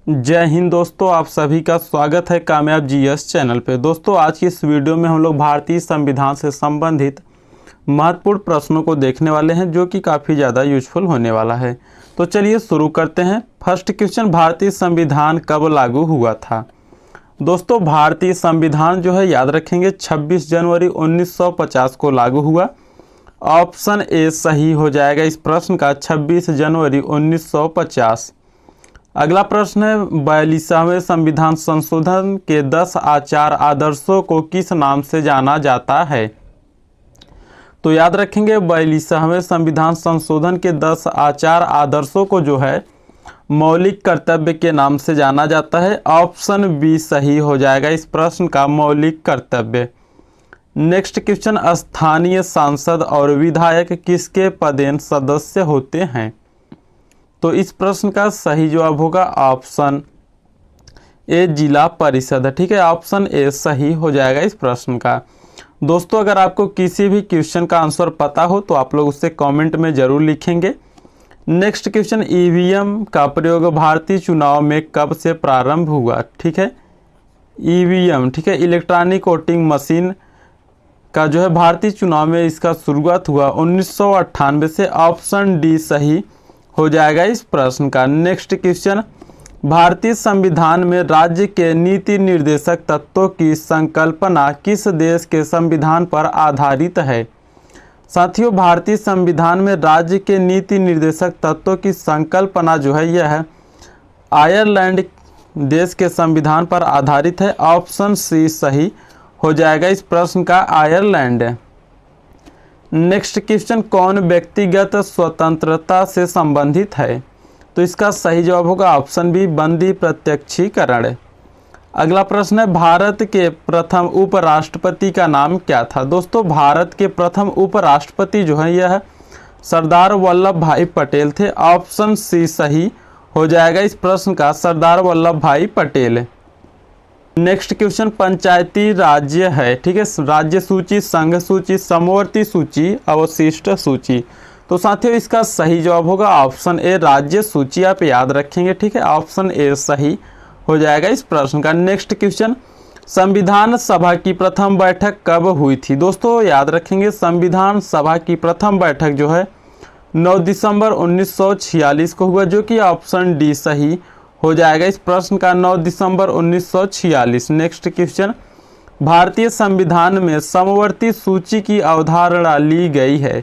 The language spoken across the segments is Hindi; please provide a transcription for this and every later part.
जय हिंद दोस्तों, आप सभी का स्वागत है कामयाब जीएस चैनल पे। दोस्तों, आज की इस वीडियो में हम लोग भारतीय संविधान से संबंधित महत्वपूर्ण प्रश्नों को देखने वाले हैं जो कि काफ़ी ज़्यादा यूजफुल होने वाला है। तो चलिए शुरू करते हैं। फर्स्ट क्वेश्चन, भारतीय संविधान कब लागू हुआ था? दोस्तों, भारतीय संविधान जो है याद रखेंगे 26 जनवरी 1950 को लागू हुआ। ऑप्शन ए सही हो जाएगा इस प्रश्न का, 26 जनवरी 1950। अगला प्रश्न है, 42वें संविधान संशोधन के 10 आचार आदर्शों को किस नाम से जाना जाता है? तो याद रखेंगे 42वें संविधान संशोधन के 10 आचार आदर्शों को जो है मौलिक कर्तव्य के नाम से जाना जाता है। ऑप्शन बी सही हो जाएगा इस प्रश्न का, मौलिक कर्तव्य। नेक्स्ट क्वेश्चन, स्थानीय सांसद और विधायक किसके पदेन सदस्य होते हैं? तो इस प्रश्न का सही जवाब होगा ऑप्शन ए, जिला परिषद। ठीक है, ऑप्शन ए सही हो जाएगा इस प्रश्न का। दोस्तों, अगर आपको किसी भी क्वेश्चन का आंसर पता हो तो आप लोग उससे कमेंट में ज़रूर लिखेंगे। नेक्स्ट क्वेश्चन, ईवीएम का प्रयोग भारतीय चुनाव में कब से प्रारंभ हुआ? ठीक है, ईवीएम, ठीक है, इलेक्ट्रॉनिक वोटिंग मशीन का जो है भारतीय चुनाव में इसका शुरुआत हुआ 1998 से। ऑप्शन डी सही हो जाएगा इस प्रश्न का। नेक्स्ट क्वेश्चन, भारतीय संविधान में राज्य के नीति निर्देशक तत्वों की संकल्पना किस देश के संविधान पर आधारित है? साथियों, भारतीय संविधान में राज्य के नीति निर्देशक तत्वों की संकल्पना जो है यह आयरलैंड देश के संविधान पर आधारित है। ऑप्शन सी सही हो जाएगा इस प्रश्न का, आयरलैंड। नेक्स्ट क्वेश्चन, कौन व्यक्तिगत स्वतंत्रता से संबंधित है? तो इसका सही जवाब होगा ऑप्शन बी, बंदी प्रत्यक्षीकरण। अगला प्रश्न है, भारत के प्रथम उपराष्ट्रपति का नाम क्या था? दोस्तों, भारत के प्रथम उपराष्ट्रपति जो है यह सरदार वल्लभ भाई पटेल थे। ऑप्शन सी सही हो जाएगा इस प्रश्न का, सरदार वल्लभ भाई पटेल। नेक्स्ट क्वेश्चन, पंचायती राज्य है, ठीक है, राज्य सूची, संघ सूची, समवर्ती सूची, अवशिष्ट सूची। तो साथियों, इसका सही जवाब होगा ऑप्शन ए, राज्य सूची। आप याद रखेंगे, ठीक है, ऑप्शन ए सही हो जाएगा इस प्रश्न का। नेक्स्ट क्वेश्चन, संविधान सभा की प्रथम बैठक कब हुई थी? दोस्तों, याद रखेंगे संविधान सभा की प्रथम बैठक जो है 9 दिसंबर 1946 को हुआ, जो कि ऑप्शन डी सही हो जाएगा इस प्रश्न का, 9 दिसंबर 1946। नेक्स्ट क्वेश्चन, भारतीय संविधान में समवर्ती सूची की अवधारणा ली गई है।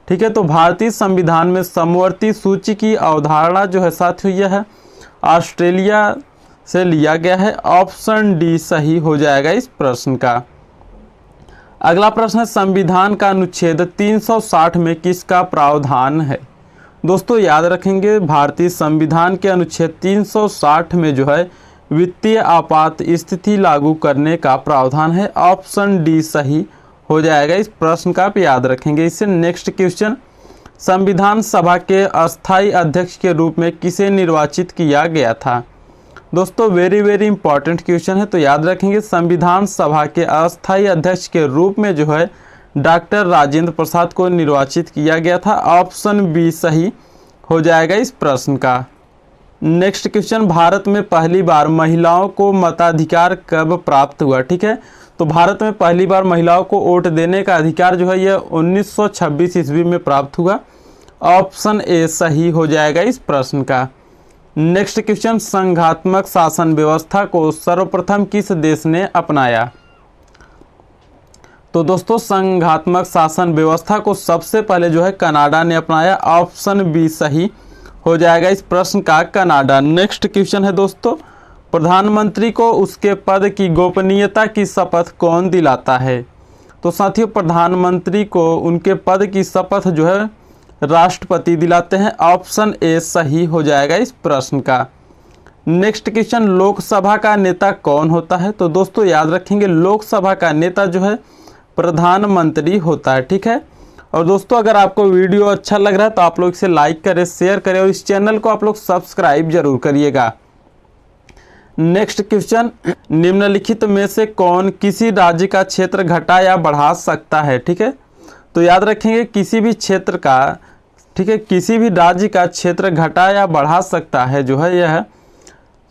ठीक है, तो भारतीय संविधान में समवर्ती सूची की अवधारणा जो है साथियों यह ऑस्ट्रेलिया से लिया गया है। ऑप्शन डी सही हो जाएगा इस प्रश्न का। अगला प्रश्न है, संविधान का अनुच्छेद 360 में किसका प्रावधान है? दोस्तों, याद रखेंगे भारतीय संविधान के अनुच्छेद 360 में जो है वित्तीय आपात स्थिति लागू करने का प्रावधान है। ऑप्शन डी सही हो जाएगा इस प्रश्न का, आप याद रखेंगे इसे। नेक्स्ट क्वेश्चन, संविधान सभा के अस्थायी अध्यक्ष के रूप में किसे निर्वाचित किया गया था? दोस्तों, वेरी इंपॉर्टेंट क्वेश्चन है, तो याद रखेंगे संविधान सभा के अस्थायी अध्यक्ष के रूप में जो है डॉक्टर राजेंद्र प्रसाद को निर्वाचित किया गया था। ऑप्शन बी सही हो जाएगा इस प्रश्न का। नेक्स्ट क्वेश्चन, भारत में पहली बार महिलाओं को मताधिकार कब प्राप्त हुआ? ठीक है, तो भारत में पहली बार महिलाओं को वोट देने का अधिकार जो है यह 1926 ईस्वी में प्राप्त हुआ। ऑप्शन ए सही हो जाएगा इस प्रश्न का। नेक्स्ट क्वेश्चन, संघात्मक शासन व्यवस्था को सर्वप्रथम किस देश ने अपनाया? तो दोस्तों, संघात्मक शासन व्यवस्था को सबसे पहले जो है कनाडा ने अपनाया। ऑप्शन बी सही हो जाएगा इस प्रश्न का, कनाडा। नेक्स्ट क्वेश्चन है दोस्तों, प्रधानमंत्री को उसके पद की गोपनीयता की शपथ कौन दिलाता है? तो साथियों, प्रधानमंत्री को उनके पद की शपथ जो है राष्ट्रपति दिलाते हैं। ऑप्शन ए सही हो जाएगा इस प्रश्न का। नेक्स्ट क्वेश्चन, लोकसभा का नेता कौन होता है? तो दोस्तों, याद रखेंगे लोकसभा का नेता जो है प्रधानमंत्री होता है। ठीक है, और दोस्तों, अगर आपको वीडियो अच्छा लग रहा है तो आप लोग इसे लाइक करें, शेयर करें और इस चैनल को आप लोग सब्सक्राइब जरूर करिएगा। नेक्स्ट क्वेश्चन, निम्नलिखित में से कौन किसी राज्य का क्षेत्र घटा या बढ़ा सकता है? ठीक है, तो याद रखेंगे किसी भी क्षेत्र का, ठीक है, किसी भी राज्य का क्षेत्र घटा या बढ़ा सकता है जो है यह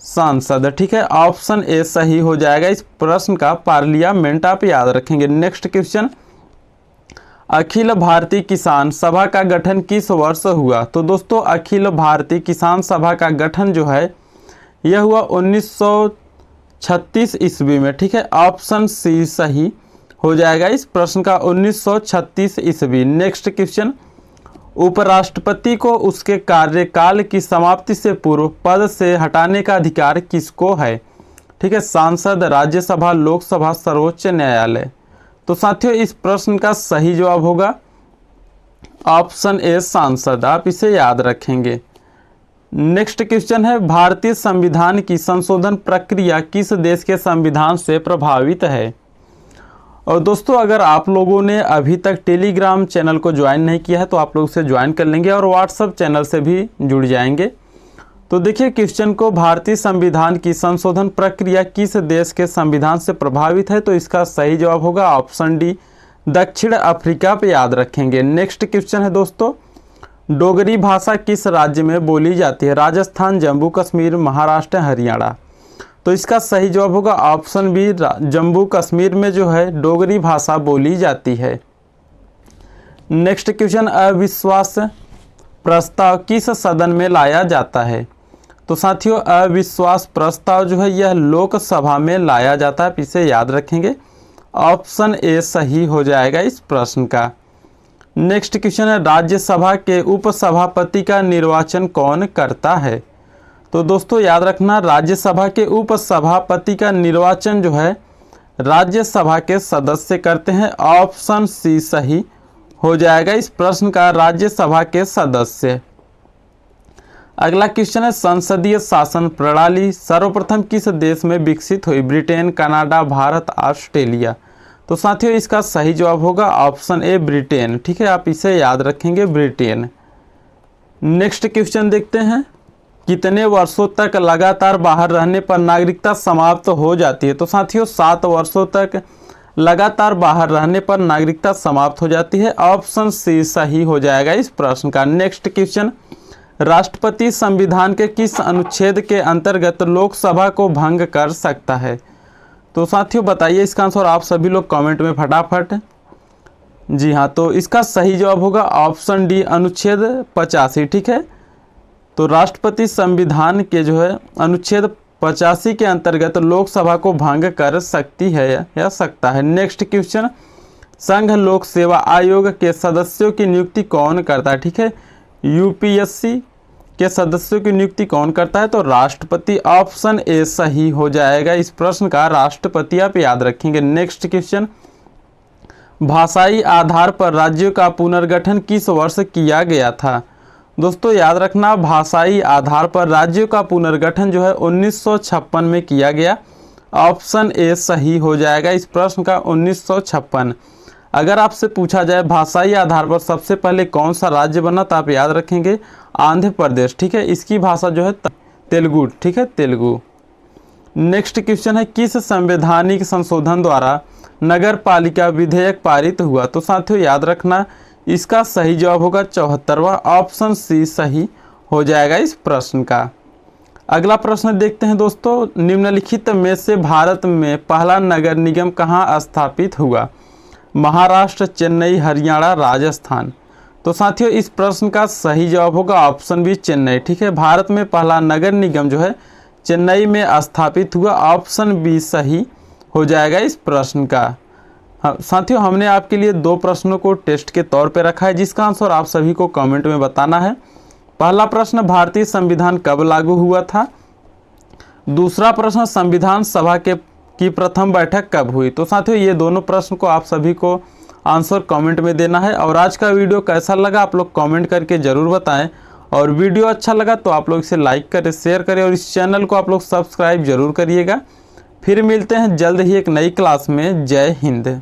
सांसद, ठीक है। ऑप्शन ए सही हो जाएगा इस प्रश्न का, पार्लियामेंट आप याद रखेंगे। नेक्स्ट क्वेश्चन, अखिल भारतीय किसान सभा का गठन किस वर्ष हुआ? तो दोस्तों अखिल भारतीय किसान सभा का गठन जो है यह हुआ 1936 ईस्वी में, ठीक है। ऑप्शन सी सही हो जाएगा इस प्रश्न का, 1936 ईस्वी। नेक्स्ट क्वेश्चन, उपराष्ट्रपति को उसके कार्यकाल की समाप्ति से पूर्व पद से हटाने का अधिकार किसको है? ठीक है, सांसद, राज्यसभा, लोकसभा, सर्वोच्च न्यायालय। तो साथियों इस प्रश्न का सही जवाब होगा ऑप्शन ए सांसद, आप इसे याद रखेंगे। नेक्स्ट क्वेश्चन है, भारतीय संविधान की संशोधन प्रक्रिया किस देश के संविधान से प्रभावित है? और दोस्तों अगर आप लोगों ने अभी तक टेलीग्राम चैनल को ज्वाइन नहीं किया है तो आप लोग उसे ज्वाइन कर लेंगे और व्हाट्सएप चैनल से भी जुड़ जाएंगे। तो देखिए क्वेश्चन को, भारतीय संविधान की संशोधन प्रक्रिया किस देश के संविधान से प्रभावित है? तो इसका सही जवाब होगा ऑप्शन डी, दक्षिण अफ्रीका पे याद रखेंगे। नेक्स्ट क्वेश्चन है दोस्तों, डोगरी भाषा किस राज्य में बोली जाती है? राजस्थान, जम्मू कश्मीर, महाराष्ट्र, हरियाणा। तो इसका सही जवाब होगा ऑप्शन बी, जम्मू कश्मीर में जो है डोगरी भाषा बोली जाती है। नेक्स्ट क्वेश्चन, अविश्वास प्रस्ताव किस सदन में लाया जाता है? तो साथियों अविश्वास प्रस्ताव जो है यह लोकसभा में लाया जाता है, इसे याद रखेंगे। ऑप्शन ए सही हो जाएगा इस प्रश्न का। नेक्स्ट क्वेश्चन है, राज्यसभा के उपसभापति का निर्वाचन कौन करता है? तो दोस्तों याद रखना, राज्यसभा के उपसभापति का निर्वाचन जो है राज्यसभा के सदस्य करते हैं। ऑप्शन सी सही हो जाएगा इस प्रश्न का, राज्यसभा के सदस्य। अगला क्वेश्चन है, संसदीय शासन प्रणाली सर्वप्रथम किस देश में विकसित हुई? Britain, Canada, Bharat, Australia. तो साथियों इसका सही जवाब होगा ऑप्शन ए ब्रिटेन, ठीक है, आप इसे याद रखेंगे, ब्रिटेन। नेक्स्ट क्वेश्चन देखते हैं, कितने वर्षों तक लगातार बाहर रहने पर नागरिकता समाप्त हो जाती है? तो साथियों 7 वर्षों तक लगातार बाहर रहने पर नागरिकता समाप्त हो जाती है। ऑप्शन सी सही हो जाएगा इस प्रश्न का। नेक्स्ट क्वेश्चन, राष्ट्रपति संविधान के किस अनुच्छेद के अंतर्गत लोकसभा को भंग कर सकता है? तो साथियों बताइए इसका आंसर आप सभी लोग कमेंट में फटाफट। जी हाँ, तो इसका सही जवाब होगा ऑप्शन डी, अनुच्छेद 85, ठीक है। तो राष्ट्रपति संविधान के जो है अनुच्छेद 85 के अंतर्गत लोकसभा को भंग कर सकती है या सकता है। नेक्स्ट क्वेश्चन, संघ लोक सेवा आयोग के सदस्यों की नियुक्ति कौन करता है? ठीक है, यूपीएससी के सदस्यों की नियुक्ति कौन करता है? तो राष्ट्रपति। ऑप्शन ए सही हो जाएगा इस प्रश्न का, राष्ट्रपति, आप याद रखेंगे। नेक्स्ट क्वेश्चन, भाषाई आधार पर राज्यों का पुनर्गठन किस वर्ष किया गया था? दोस्तों याद रखना, भाषाई आधार पर राज्यों का पुनर्गठन जो है 1956 में किया गया। ऑप्शन ए सही हो जाएगा इस प्रश्न का, 1956। अगर आपसे पूछा जाए भाषाई आधार पर सबसे पहले कौन सा राज्य बना तो आप याद रखेंगे आंध्र प्रदेश, ठीक है। इसकी भाषा जो है तेलुगु, ठीक है, तेलुगु। नेक्स्ट क्वेश्चन है, किस संवैधानिक संशोधन द्वारा नगर पालिका विधेयक पारित हुआ? तो साथियों याद रखना, इसका सही जवाब होगा 74वां। ऑप्शन सी सही हो जाएगा इस प्रश्न का। अगला प्रश्न देखते हैं दोस्तों, निम्नलिखित में से भारत में पहला नगर निगम कहाँ स्थापित हुआ? महाराष्ट्र, चेन्नई, हरियाणा, राजस्थान। तो साथियों इस प्रश्न का सही जवाब होगा ऑप्शन बी, चेन्नई, ठीक है। भारत में पहला नगर निगम जो है चेन्नई में स्थापित हुआ। ऑप्शन बी सही हो जाएगा इस प्रश्न का। हाँ साथियों, हमने आपके लिए 2 प्रश्नों को टेस्ट के तौर पे रखा है, जिसका आंसर आप सभी को कमेंट में बताना है। पहला प्रश्न, भारतीय संविधान कब लागू हुआ था? दूसरा प्रश्न, संविधान सभा की प्रथम बैठक कब हुई? तो साथियों ये दोनों प्रश्न को आप सभी को आंसर कमेंट में देना है। और आज का वीडियो कैसा लगा आप लोग कमेंट करके ज़रूर बताएं। और वीडियो अच्छा लगा तो आप लोग इसे लाइक करें, शेयर करें और इस चैनल को आप लोग सब्सक्राइब जरूर करिएगा। फिर मिलते हैं जल्द ही एक नई क्लास में। जय हिंद।